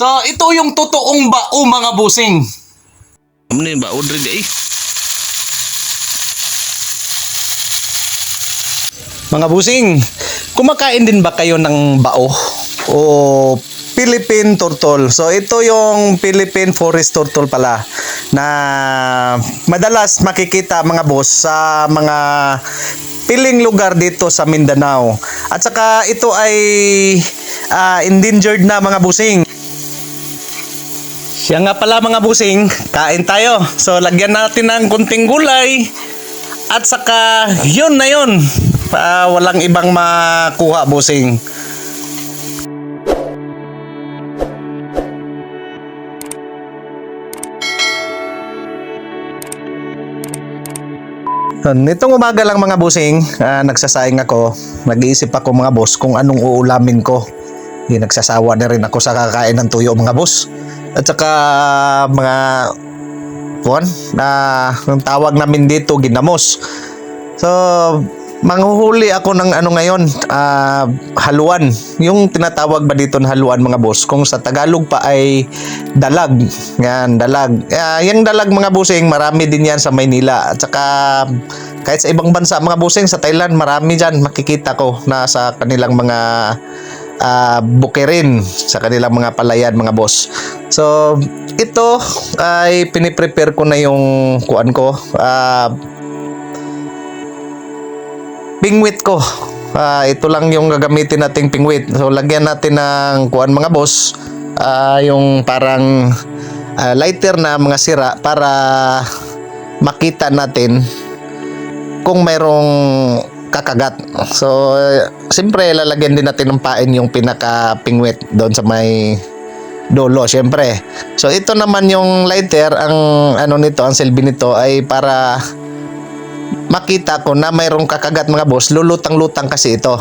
So, ito yung totoong bao mga busing. Ano yun ba? Order di eh. Mga busing, kumakain din ba kayo ng bao o Philippine turtle? So ito yung Philippine forest turtle pala na madalas makikita mga boss sa mga piling lugar dito sa Mindanao. At saka ito ay endangered na mga busing. Siya nga pala mga busing, kain tayo. So lagyan natin ng kunting gulay at saka yun na yun. Walang ibang makuha busing. Nitong umaga lang mga busing, nagsasaing ako. Nag-iisip ako mga boss kung anong uulamin ko. Nagsasawa na rin ako sa kakain ng tuyo mga boss. At saka mga ang tawag namin dito ginamos. So manghuhuli ako ng ano ngayon, haluan. Yung tinatawag ba dito na haluan mga boss? Kung sa Tagalog pa ay dalag. Yan, dalag. Yung dalag mga busing, marami din yan sa Maynila. At saka kahit sa ibang bansa mga busing, sa Thailand, marami dyan. Makikita ko na sa kanilang mga bukirin, sa kanilang mga palayan mga boss. So, ito ay piniprepare ko na yung kuan ko. Pingwit ko. Ito lang yung gagamitin nating pingwit. So lagyan natin ng kuan mga boss, yung parang lighter na mga sira para makita natin kung mayroong kakagat. So siyempre lalagyan din natin ng pain yung pinaka pingwit doon sa may dulo siyempre. So ito naman yung lighter, ang ano nito, ang silbi nito ay para makita ko na mayroong kakagat mga boss. Lulutang-lutang kasi ito.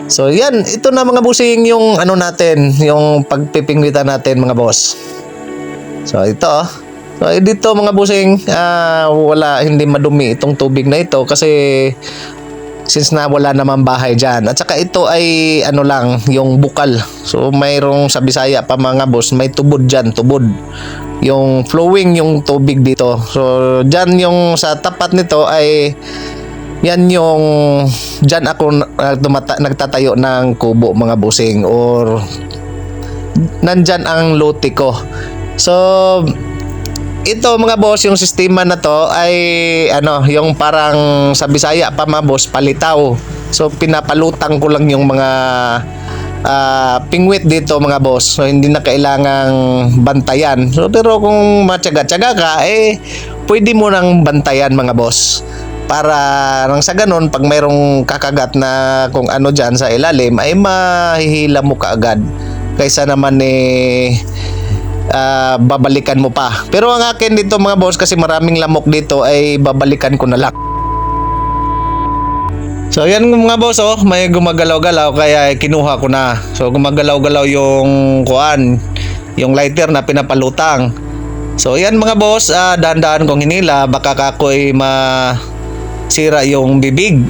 So yan, ito na mga busing yung ano natin, yung pagpipingwitan natin mga boss. So ito. So dito mga busing, hindi madumi itong tubig na ito kasi since na wala naman bahay dyan. At saka ito ay ano lang, yung bukal. So mayroong sa Bisaya pa mga boss, may tubod dyan, tubod. Yung flowing yung tubig dito. So dyan yung sa tapat nito ay yan yung dyan ako nagtatayo ng kubo mga busing, or nandyan ang lote ko. So ito mga boss, yung sistema na to ay ano, yung parang sa Bisaya pa mga boss, palitaw. So pinapalutang ko lang yung mga pingwit dito mga boss. So hindi na kailangang bantayan. So pero kung matyaga-tyaga ka, pwede mo nang bantayan mga boss. Para nang sa ganun, pag mayroong kakagat na kung ano dyan sa ilalim, ay mahihila mo kaagad. Kaysa naman babalikan mo pa. Pero ang akin dito mga boss, kasi maraming lamok dito, ay babalikan ko na lang. So yan mga boss, may gumagalaw-galaw kaya kinuha ko na. So gumagalaw-galaw yung kuan, yung lighter na pinapalutang. So yan mga boss, dahan-dahan kong hinila, baka ako'y masira yung bibig.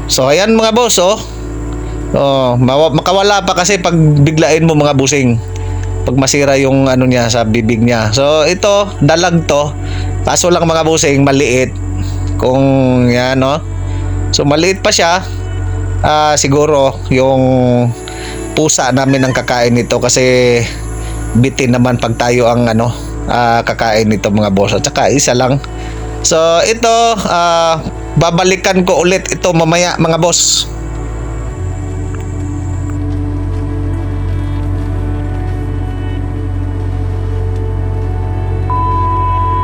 So ayan mga boss, makawala pa kasi pag biglain mo mga busing, pag masira yung ano niya sa bibig niya. So ito, dalag to. Kaso lang mga busing, maliit. Kung yan, so maliit pa siya. Siguro yung pusa namin ang kakain nito kasi bitin naman pag tayo ang kakain nito mga boss. At saka isa lang. So ito, babalikan ko ulit ito mamaya mga boss.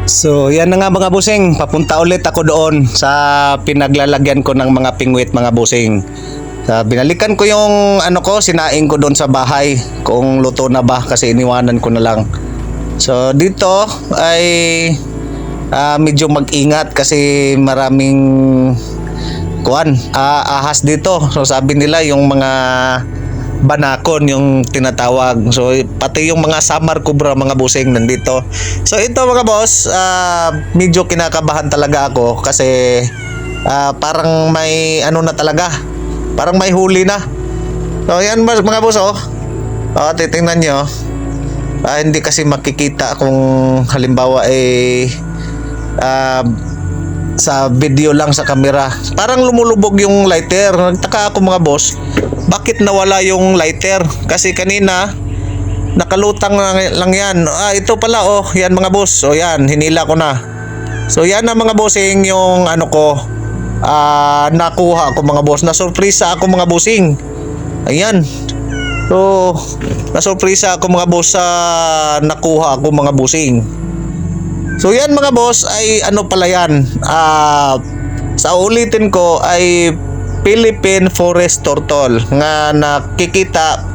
So yan na nga mga busing, papunta ulit ako doon sa pinaglalagyan ko ng mga pingwit mga busing. Binalikan ko yung sinaing ko doon sa bahay kung luto na ba kasi iniwanan ko na lang. So dito ay medyo mag-ingat kasi maraming ahas dito. So sabi nila yung mga banakon yung tinatawag. So pati yung mga samar kubra mga busing nandito. So ito mga boss, medyo kinakabahan talaga ako kasi parang may ano na talaga, parang may huli na. So yan mga boss, titingnan nyo. Hindi kasi makikita kung halimbawa sa video lang sa camera. Parang lumulubog yung lighter. Nagtaka ako mga boss, bakit nawala yung lighter? Kasi kanina nakalutang lang yan. Ito pala yan mga boss. So yan, hinila ko na. So yan na mga bossing yung ano ko, nakuha ko mga boss. Nasurpresa ako mga bossing. Ayan. So nasurpresa ako mga boss sa nakuha ko mga bossing. So yan mga boss ay ano pala yan. Sa ulitin ko ay Philippine Forest Turtle nga nakikita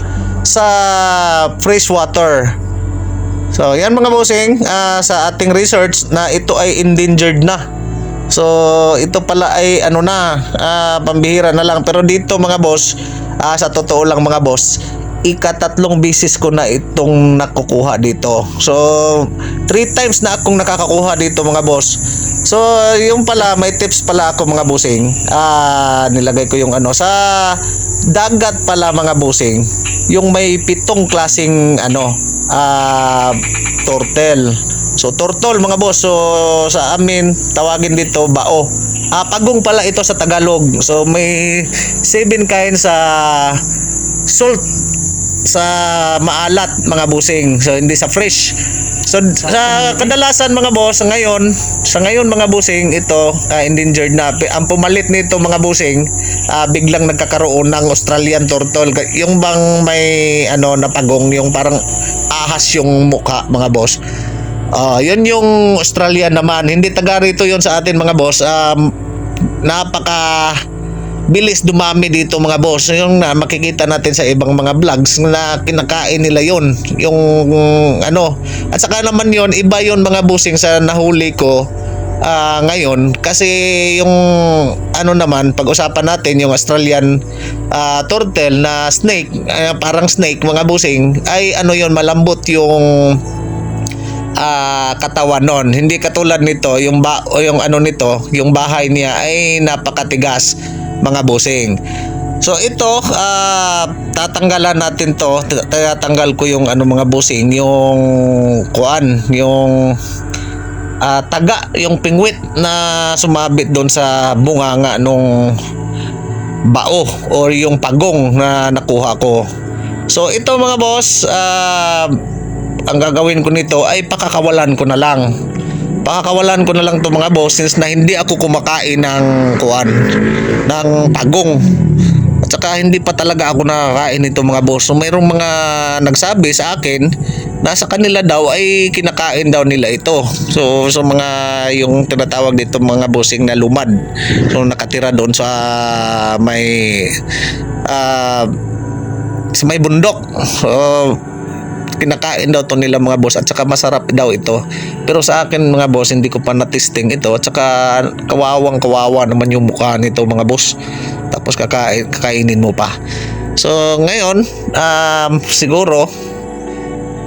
sa freshwater. So yan mga bossing, sa ating research na ito ay endangered na. So ito pala ay ano na, pambihira na lang. Pero dito mga boss, sa totoo lang mga boss, ika-3 bisis ko na itong nakukuha dito. So 3 times na akong nakakakuha dito mga boss. So yung pala, may tips pala ako mga bossing. Nilagay ko yung ano sa dagat pala mga bossing, yung may 7 klaseng ano turtle. So turtle mga boss, so sa amin tawagin dito bao. Pagong pala ito sa Tagalog. So may 7 kinds sa salt, sa maalat mga bossing. So hindi sa fresh. So sa kadalasan mga boss, sa ngayon mga bossing, ito endangered na. Ang pumalit nito mga bossing, biglang nagkakaroon ng Australian turtle. Yung bang may ano na pagong, yung parang ahas yung mukha mga boss. Yun yung Australian naman. Hindi taga rito yun sa atin mga boss. Napaka bilis dumami dito mga boss. Yung makikita natin sa ibang mga vlogs na kinakain nila yon, yung ano. At saka naman yon, iba yon mga bossing sa nahuli ko ngayon. Kasi yung ano naman, pag-usapan natin yung Australian turtle na snake, parang snake mga bossing, ay ano yon, malambot yung katawan nun. Hindi katulad nito, yung yung ano nito, yung bahay niya ay napakatigas mga bossing. So ito, tatanggalan natin to. Tatanggal ko yung ano mga bossing, yung kuan, yung taga, yung pingwit na sumabit doon sa bunganga nung bao or yung pagong na nakuha ko. So ito mga boss, ang gagawin ko nito ay pakakawalan ko na lang. Pakakawalan ko na lang to mga boss, since na hindi ako kumakain ng kuan, ng pagong. At saka hindi pa talaga ako nakakain nito mga boss. So mayroong mga nagsabi sa akin na sa kanila daw ay kinakain daw nila ito. So mga yung tinatawag dito mga bossing na lumad. So nakatira doon sa may bundok. So kinakain daw to nila mga boss, at saka masarap daw ito. Pero sa akin mga boss, hindi ko pa na-testing ito. At saka kawawa naman yung mukha nito mga boss. Tapos kakainin mo pa. So ngayon, siguro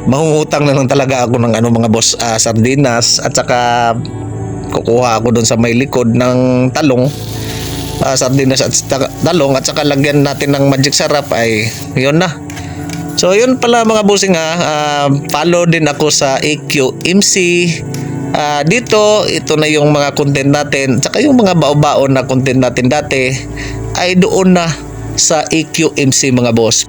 mangungutang na lang talaga ako ng ano mga boss, sardinas, at saka kukuha ako doon sa may likod ng talong, sardinas at talong, at saka lagyan natin ng magic sarap, ay yun na. So yun pala mga bossing, follow din ako sa EQMC. Dito, ito na yung mga content natin, tsaka yung mga bao-baon na content natin dati ay doon na sa EQMC mga boss.